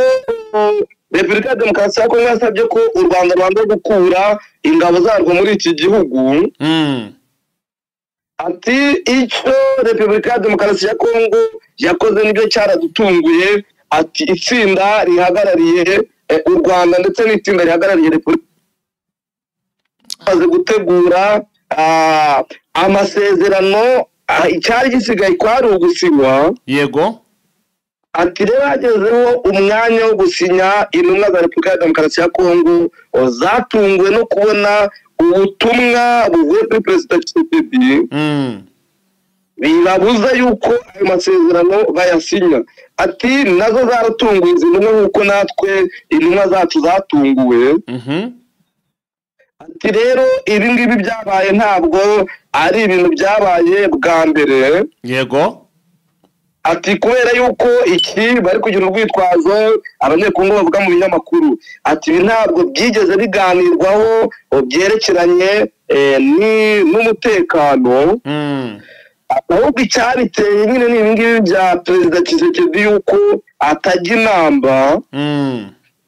Repubulika ya Demokarasi ya Kongo yasabye ko u Rwanda rwanda gukura ingabo zarwo muri iki gihugu. Ati icyo Repubulika ya Demokarasi ya Kongo yakoze nibyo cyaradutunguye. Ati itsinda rihagarariye u Rwanda ndetse n'itsinda rihagarariye Repubulika baze gutegura amasezerano, icyari gisigaye kwari ugusinywa. Yego. Ati rero hagezeho umwanya wo gusinya, intumwa za Repubulika ya Demokarasi ya Kongo zatunguwe no kubona ubutumwa buvuye kuri Perezida Tshisekedi bibabuza yuko ayo masezerano bayasinya. Ati nazo zaratunguwe izi ntumwa nk'uko natwe intumwa zacu zatunguwe. Ati rero ibi ngibi byabaye ntabwo ari ibintu byabaye bwa mbere. Yego. ati kubera yuko iki bari kugira urwitwazo abanyekongo bavuga mu binyamakuru, ati ibi ntabwo byigeze biganirwaho byerekeranye n'umutekano, ahubwo icyabiteye nyine ni ibingibi bya Perezida Tshisekedi yuko atajya inamba.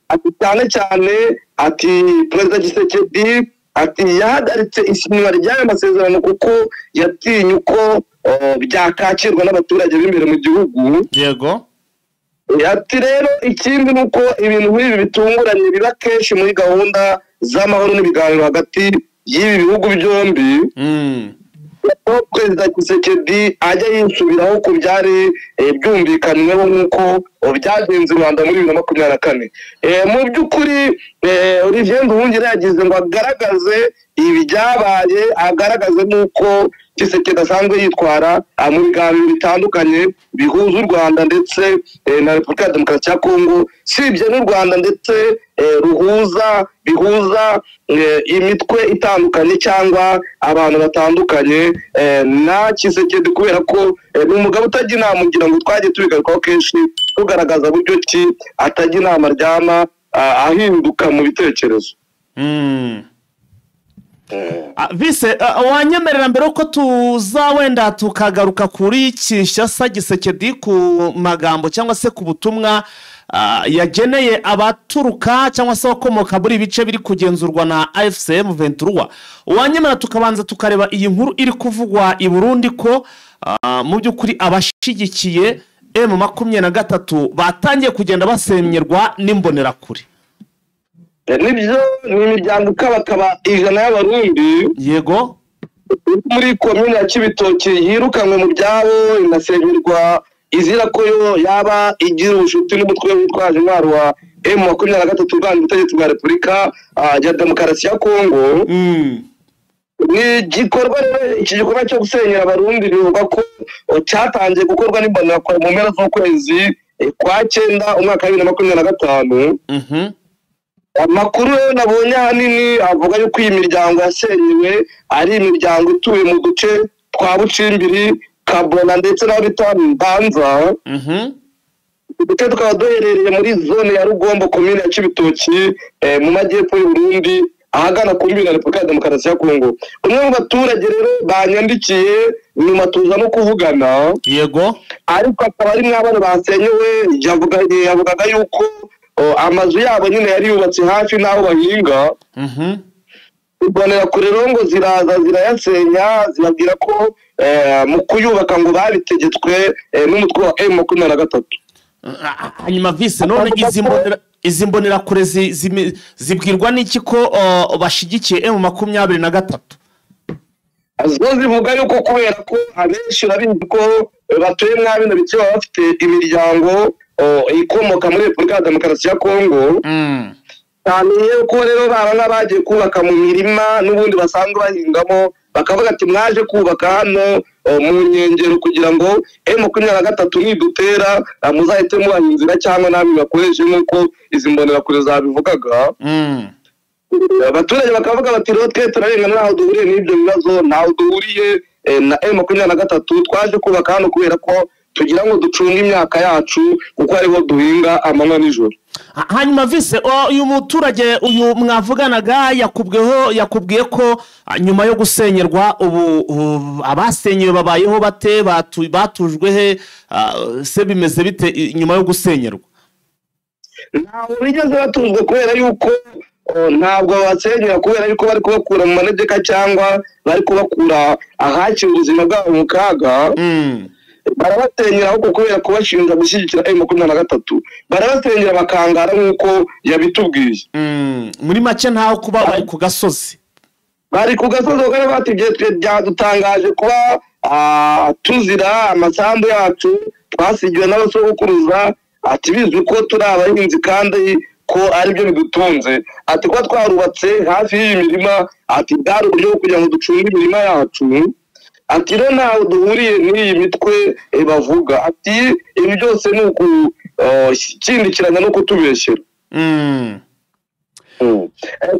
Ati cyane cyane ati Perezida Tshisekedi ati yahagaritse isinywa ry'aya masezerano kuko yatinye uko byakakirwa n'abaturage b'imbere mu gihugu. Yego. Ati rero ikindi nuko ibintu nk'ibi bitunguranye biba kenshi muri gahunda z'amahoro n'ibiganiro hagati y'ibi bihugu byombi. Perezida Tshisekedi ajya yisubiraho ku byari byumvikanyweho nk'uko byagenze Rwanda muri 2024. Mu by'ukuri Olivier Nduhungira yagize ngo agaragaze ibi byabaye, agaragaze n'uko Tshisekedi asanzwe yitwara mu biganiro bitandukanye bihuza u Rwanda ndetse na Repubulika ya Demokarasi ya Kongo, sibye n'u Rwanda ndetse bihuza imitwe itandukanye cyangwa abantu batandukanye na Tshisekedi, kubera ko ni umugabo utajya inama, kugira ngo twajye tubigarukaho kenshi tugaragaza buryo ki atajya inama ryama ahinduka mu bitekerezo. Vise wanyemerera mbere ko tuza wenda tukagaruka kuri Kinshasa Tshisekedi ku magambo cyangwa se ku butumwa yageneye abaturuka cyangwa se abakomoka muri ibice biri kugenzurwa na AFC M23, wanyemerera tukabanza tukareba iyi nkuru iri kuvugwa i Burundi ko mu by'ukuri abashigikiye M23 batangiye kugenda basenyerwa n'imbonerakure. Nibyo, ni imiryango ikabakaba 100 y'abarundi. Yego. Muri komune ya Kibitoki yirukanwe mu byabo, inasenyerwa izira ko yo yaba igira ubushuti n'umutwe witwaje intwaro wa M23 Rwanda ubutegetsi bwa Repubulika ya Demokarasi ya Kongo. Ni gikorwa rero, iki gikorwa cyo gusenyera abarundi bivuga ko cyatangiye gukorwa n'imbonerakure mu mpera z'ukwezi kwa 9 umwaka wa 2025. Amakuru nabonye hanini avuga yuko iyi miryango yasenyewe ari imiryango ituye mu duce twa Bucimbiri, Kabona ndetse na Bitanbanza. Duce tukaba duherereye muri zone ya Rugombo komine ya Kibitoki mu majyepfo y'u Burundi ahagana ku mbira Repubulika ya Demokarasi ya Kongo. Umwe mu baturage rero banyandikiye nyuma tuza no kuvugana. Yego. Ariko akaba ari mwabana basenyewe, yavugaga yuko amazu yabo nyine yari yubatse hafi n'aho bahinga. Imbonerakure rero ngo ziraza zirayasenya, zibabwira ko mu kuyubaka ngo babitegetswe n'umutwe wa M23. Hanyuma Vise, none izi mbonerakure zibwirwa n'iki ko bashigikiye M23? Zo zivuga yuko kubera ko abenshi babizi ko batuye mwabino bice baba bafite imiryango ikomoka muri Repubulika ya Demokarasi ya Kongo. Cyane yuko rero baba bagiye kubaka mu mirima n'ubundi basanzwe bahingamo, bakavuga ati mwaje kubaka hano mu nkengero kugira ngo M23 nidutera muzahite mubahinzira cyangwa namwe bakoreshe nk'uko izi mbonerakure zabivugaga. Abaturage bakavuga bati rero twe turarenga naho duhuriye n'ibyo bibazo, naho duhuriye na M23, twaje kubaka hano kubera ko tugira ngo ducunge imyaka yacu kuko ariho duhinga amanywa n'ijoro. Hanyuma Vise, uyu muturage uyu mwavuganaga yakubwiye ko nyuma yo gusenyerwa ubu abasenyewe babayeho bate, batujwe he, se bimeze bite nyuma yo gusenyerwa? Ntaho bigeze batujwe kubera yuko ntabwo basenyera kubera yuko bari kubakura mu manegeka cyangwa bari kubakura ahakira ubuzima bwabo mu kaga. Barabasenyera ahubwo kubera kubashinja gushyigikira M23, barabasenyera bakangara nk'uko yabitubwiye. Muri make ntaho kuba bari ku gasozi. Bari ku gasozi kandi batibye byadutangaje kuba tuzira amasambu yacu twasigiwe n'abasogokuruza, ati bizwi ko turi abahinzi kandi ko ari byo bidutunze, ati ko twarubatse hafi y'iyi mirima, ati bwari uburyo bwo kugira ngo ducunge imirima yacu. Ati rero ntaho duhuriye n'iyi mitwe bavuga, ati ibi byose ni ukukindikiranya no kutubeshyera.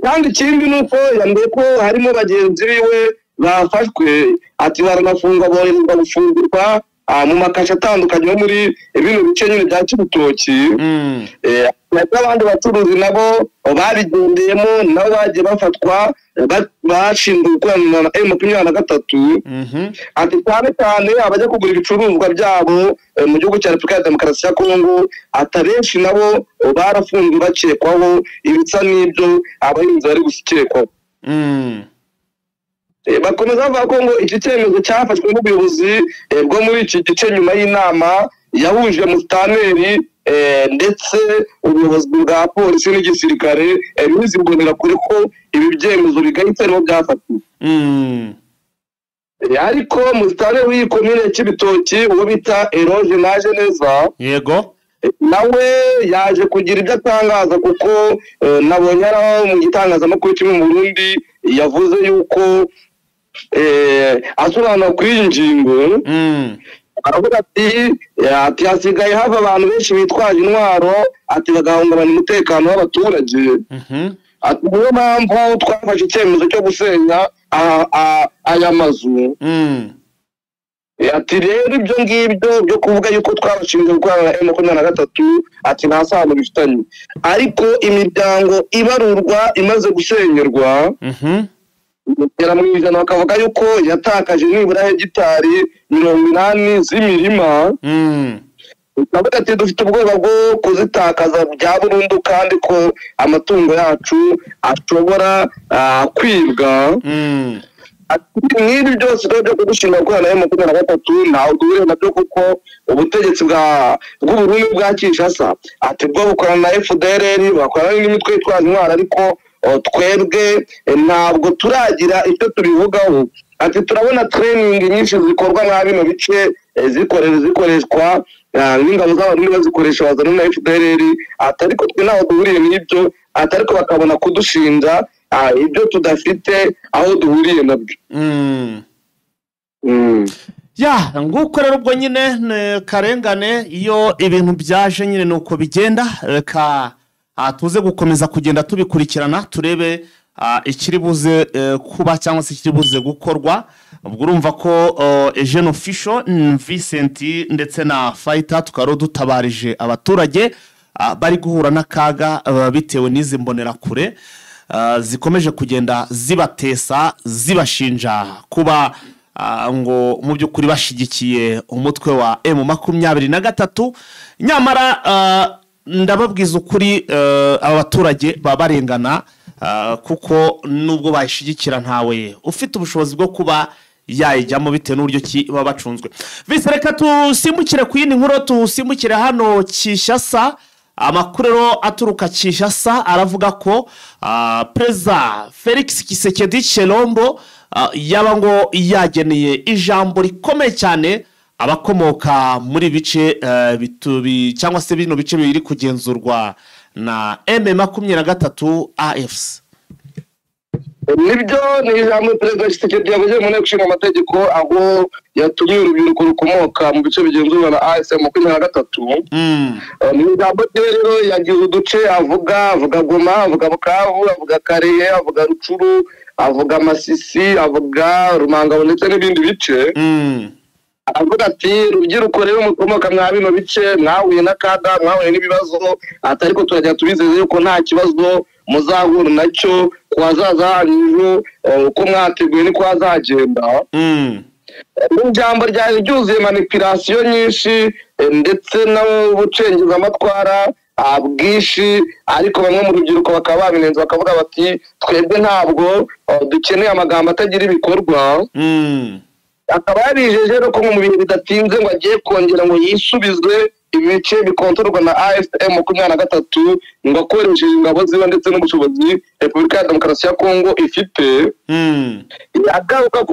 Kandi ikindi ni uko yambwiye ko harimo bagenzi biwe bafashwe, ati baranafunga boherezwa gufungurwa mu makashi atandukanye yo muri bino bice nyine bya Kibitoki n'abandi bacuruzi nabo babigendeyemo nabo bagiye bafatwa bashinzwe gukorana na M23 ati cyane abajya kugura ibicuruzwa byabo mu gihugu cya Repubulika ya Demokarasi ya Kongo atabenshi nabo barafunzwe bakekwaho ibitsa n'ibyo abahinzi bari gusikekwaho bakomeza bavuga ko ngo iki cyemezo cyafashwe n'ubuyobozi bwo muri iki gice nyuma y'inama yahuje Mustaneri ndetse ubuyobozi bwa polisi n'igisirikare bizibonera kure ko ibi byemezo bigahita ariho byafatiwe ariko Mustaneri w'iyi komine Kibitoki uwo bita Eroge naje neza yego nawe yaje kugira ibyo atangaza kuko nabonye araho mu gitangazamakuru kimwe mu Burundi yavuze yuko asobanura kuri iyi ngingo aravuga ati hasigaye hava abantu benshi bitwaje intwaro ati bagahungabanya umutekano w'abaturage ati niyo mpamvu twafashe icyemezo cyo gusenya aya mazu ati rero ibyo ngibyo byo kuvuga yuko twabashinzwe gukorana na M23 ati nta sano bifitanye ariko imiryango ibarurwa imaze gusenyerwa kugera mu ijana bakavuga yuko yatakaje nibura hegitari 80 z'imirima Navuga ati dufite ubwoba bwo kuzitakaza bya burundu kandi ko amatungo yacu ashobora kwibwa nk'ibi byose byo kudushinga gukorana na M23 ntawe duhure nabyo kuko ubutegetsi bw'Uburundi bwa Kinshasa ati bwo bukorana na FDLR bakorana n'imitwe yitwaje intwaro ariko twebwe ntabwo turagira icyo tubivugaho ati turabona training nyinshi zikorwa mwa bino bice zikoreshwa n'ingabo z'abarundi bazikoresha bazana na FDLR atariko twe naho duhuriye n'ibyo atariko bakabona kudushinja ibyo tudafite aho duhuriye nabyo ya nguko rero ubwo nyine karengane iyo ibintu byaje nyine nuko bigenda reka tuze gukomeza kugenda tubikurikirana turebe ikiri buze kuba cyangwa se ikiri buze gukorwa ubwo urumva ko Eugene Official Vincent ndetse na Fighter tukaro dutabarije abaturage bari guhura n'akaga bitewe n'izi mbonera kure zikomeje kugenda zibatesa zibashinja kuba ngo mu by'ukuri bashigikiye umutwe wa M23 nyamara ndababwiza ukuri abaturage babarengana kuko nubwo bayishigikira ntawe ufite ubushobozi bwo kuba yayijyamo bitewe n'uburyo ki baba bacunzwe vise reka tusimbukire ku yindi nkuru tusimbukire hano Kinshasa amakuru rero aturuka Kinshasa aravuga ko Perezida Felix Tshisekedi Tshilombo yaba ngo yageneye ijambo rikomeye cyane abakomoka muri bice cyangwa se bino bice biri kugenzurwa na M23 AFC nibyo ni ijambo Perezida Tshisekedi yavuze mu nteko ishinga amategeko aho yatumye urubyiruko rukomoka mu bice bigenzurwa na AFC M23 ni ijambo rero yagize uduce avuga Goma avuga Bukavu avuga Kareye avuga Rucuru avuga Masisi avuga Rumangabo ndetse n'ibindi bice avuga ati rubyiruko rero mukomoka mwa bino bice mwahuye n'akaga mwahuye n'ibibazo atariko turajya tubizeze yuko nta kibazo muzahura nacyo kwazaza hanyu uko mwateguye ni kwazagenda n'ijambo ryari ryuzuye manipulation nyinshi ndetse n'ubucengeza amatwara bwinshi ariko bamwe mu rubyiruko bakaba babinenze bakavuga bati twebwe ntabwo dukeneye amagambo atagira ibikorwa akaba yabijeje ko mu bihe bidatinze ngo agiye kongera ngo yisubizwe ibice bikontorwa na AFM 23 ngo akoresheje ingabo ziba ndetse n'ubushobozi Repubulika ya Demokarasi ya Kongo ifite agaruka ku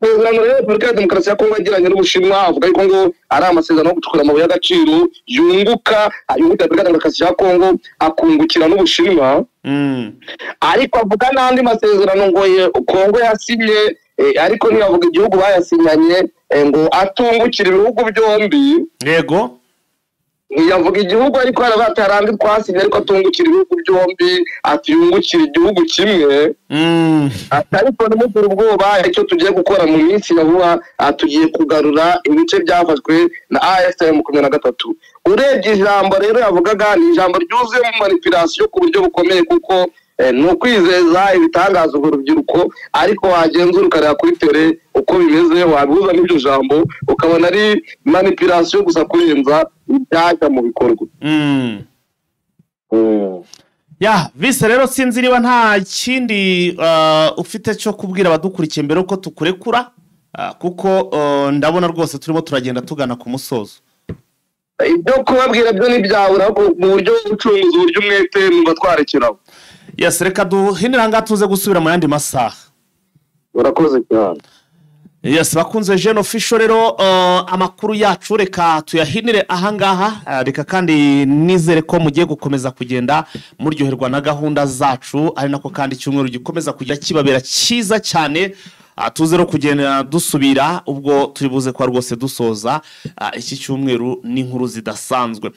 masezerano ya Repubulika ya Demokarasi ya Kongo agiranye n'Ubushinwa avuga ko ngo ari amasezerano yo gucukura amabuye y'agaciro yunguka Repubulika ya Demokarasi ya Kongo akungukira n'Ubushinwa ariko avuga n'andi masezerano ngo Kongo yasinye ariko ntiyavuga igihugu bayasinyanye ngo atungukira ibihugu byombi yego ntiyavuga igihugu ariko harabatarandi twasinye ariko atungukira ibihugu byombi atiyungukira igihugu kimwe ariko nimugire ubwoba icyo tugiye gukora mu minsi ya vuba tugiye kugarura ibice byafashwe na AFCM 23 urebye ijambo rero yavugaga ni ijambo ryuzuye mu manipulation ku buryo bukomeye kuko ni ukwizeza ibitangaza urwo rubyiruko ariko wagenzura ukareba kuri tere uko bimeze wabihuza n'iryo jambo ukabona ari manipulation gusa kurenza ibyajya mu bikorwa ya vise rero sinzi niba nta kindi ufite cyo kubwira abadukurikiye mbere uko tukurekura kuko ndabona rwose turimo turagenda tugana ku musozo ibyo kubabwira byo n'ibyabura mu buryo bw'ubucuruzi uburyo umwete numva twarekeraho yes reka duhinira ngaha tuze gusubira mu yandi masaha urakoze cyane yes bakunze Jeune Official rero amakuru yacu reka tuyahinire ahangaha reka kandi nizere ko mugiye gukomeza kugenda muryoherwa na gahunda zacu ari nako kandi cyumweru gikomeza kujya kibabera cyiza cyane tuze ro kugenda dusubira ubwo turi buze kwa rwose dusoza iki cyumweru n'inkuru zidasanzwe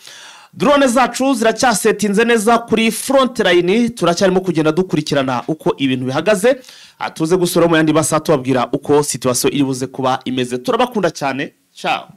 drone zacu ziracyasetinze neza kuri front line turacyarimo kugenda dukurikirana uko ibintu bihagaze tuze gusura mu yandi basa tubabwira uko situation iri buze kuba imeze turabakunda cyane ciao